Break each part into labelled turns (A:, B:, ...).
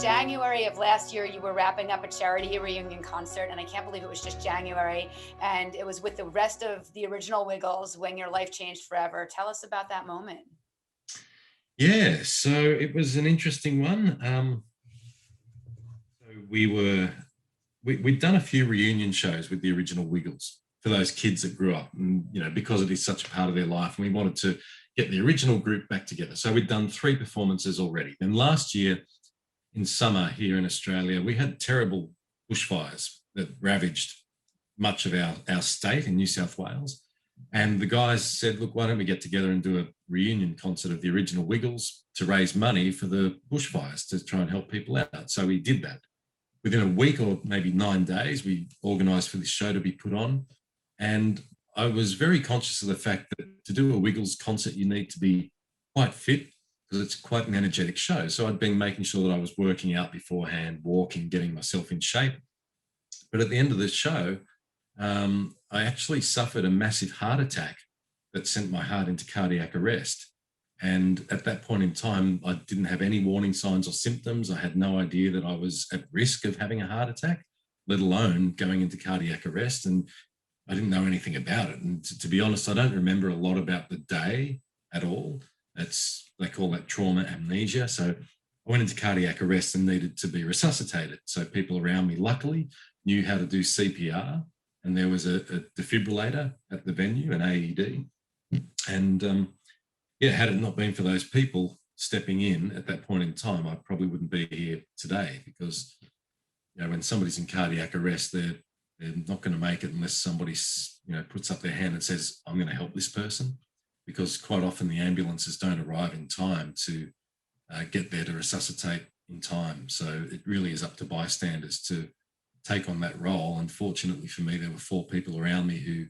A: January of last year, you were wrapping up a charity reunion concert, and I can't believe it was just January. And it was with the rest of the original Wiggles when your life changed forever. Tell us about that moment.
B: Yeah, so it was an interesting one. So we'd done a few reunion shows with the original Wiggles for those kids that grew up, and because it is such a part of their life, and we wanted to get the original group back together. So we'd done 3 performances already. Then last year in summer here in Australia, we had terrible bushfires that ravaged much of our state in New South Wales. And the guys said, look, why don't we get together and do a reunion concert of the original Wiggles to raise money for the bushfires to try and help people out. So we did that. Within a week or maybe 9 days, we organised for this show to be put on. And I was very conscious of the fact that to do a Wiggles concert, you need to be quite fit because it's quite an energetic show. So I'd been making sure that I was working out beforehand, walking, getting myself in shape. But at the end of the show, I actually suffered a massive heart attack that sent my heart into cardiac arrest. And at that point in time, I didn't have any warning signs or symptoms. I had no idea that I was at risk of having a heart attack, let alone going into cardiac arrest. And I didn't know anything about it. And to be honest, I don't remember a lot about the day at all. They call that trauma amnesia. So I went into cardiac arrest and needed to be resuscitated. So people around me, luckily, knew how to do CPR. And there was a defibrillator at the venue, an AED. And had it not been for those people stepping in at that point in time, I probably wouldn't be here today because, when somebody's in cardiac arrest, they're not going to make it unless somebody, puts up their hand and says, I'm going to help this person, because quite often the ambulances don't arrive in time to get there to resuscitate in time. So it really is up to bystanders to take on that role. Unfortunately for me, there were 4 people around me who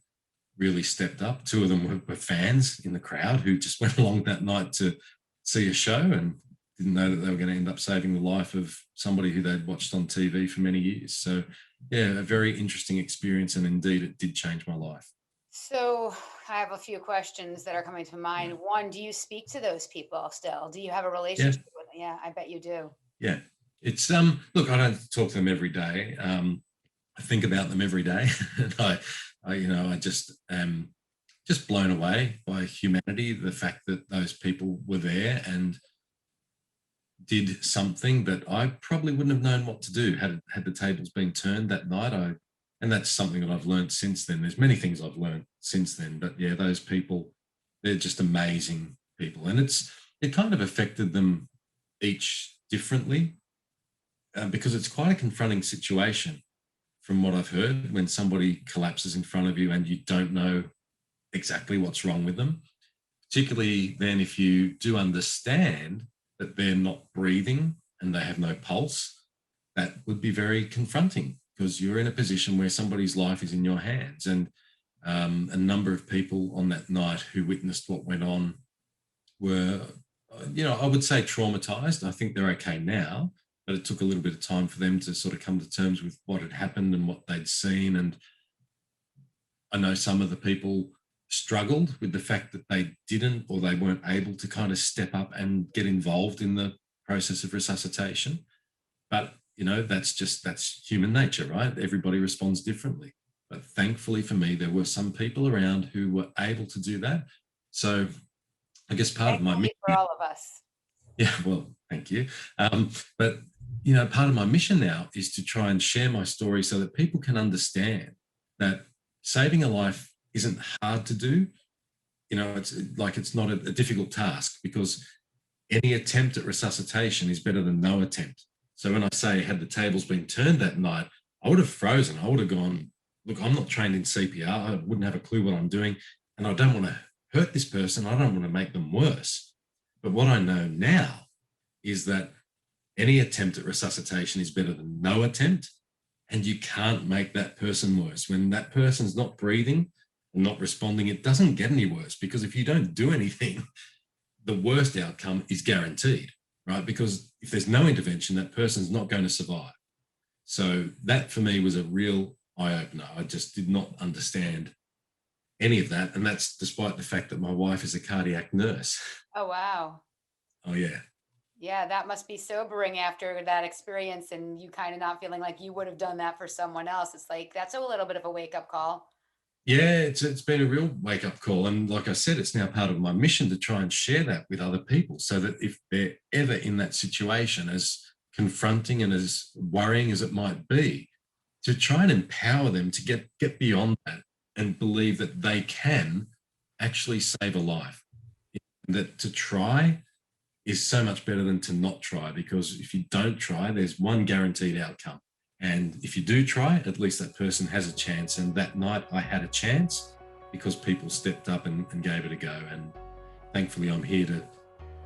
B: really stepped up. 2 of them were fans in the crowd who just went along that night to see a show and didn't know that they were going to end up saving the life of somebody who they'd watched on TV for many years. So, a very interesting experience, and indeed it did change my life.
A: So I have a few questions that are coming to mind. One, do you speak to those people still? Do you have a relationship with them? Yeah, I bet you do.
B: Yeah. It's look, I don't talk to them every day. I think about them every day. And I just am just blown away by humanity, the fact that those people were there and did something that I probably wouldn't have known what to do had the tables been turned that night. And that's something that I've learned since then. There's many things I've learned since then, but yeah, those people, they're just amazing people. And it kind of affected them each differently. Because it's quite a confronting situation from what I've heard when somebody collapses in front of you and you don't know exactly what's wrong with them, particularly then if you do understand that they're not breathing and they have no pulse. That would be very confronting because you're in a position where somebody's life is in your hands. And a number of people on that night who witnessed what went on were, I would say traumatized. I think they're okay now. But it took a little bit of time for them to sort of come to terms with what had happened and what they'd seen. And I know some of the people struggled with the fact that they didn't or they weren't able to kind of step up and get involved in the process of resuscitation. But, that's human nature, right? Everybody responds differently. But thankfully for me, there were some people around who were able to do that. So I guess part of my mission
A: for all of us.
B: Yeah, well, thank you. But part of my mission now is to try and share my story so that people can understand that saving a life isn't hard to do. It's not a difficult task because any attempt at resuscitation is better than no attempt. So when I say had the tables been turned that night, I would have frozen. I would have gone, look, I'm not trained in CPR. I wouldn't have a clue what I'm doing. And I don't want to hurt this person. I don't want to make them worse. But what I know now is that any attempt at resuscitation is better than no attempt, and you can't make that person worse. When that person's not breathing and not responding, it doesn't get any worse because if you don't do anything, the worst outcome is guaranteed, right? Because if there's no intervention, that person's not going to survive. So that for me was a real eye-opener. I just did not understand any of that, and that's despite the fact that my wife is a cardiac nurse.
A: Oh, wow.
B: Oh, yeah.
A: Yeah, that must be sobering after that experience and you kind of not feeling like you would have done that for someone else. It's like that's a little bit of a wake up call.
B: Yeah, it's been a real wake up call. And like I said, it's now part of my mission to try and share that with other people so that if they're ever in that situation, as confronting and as worrying as it might be, to try and empower them to get beyond that and believe that they can actually save a life. That to try is so much better than to not try, because if you don't try, there's one guaranteed outcome. And if you do try, at least that person has a chance. And that night I had a chance because people stepped up and gave it a go. And thankfully I'm here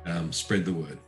B: to spread the word.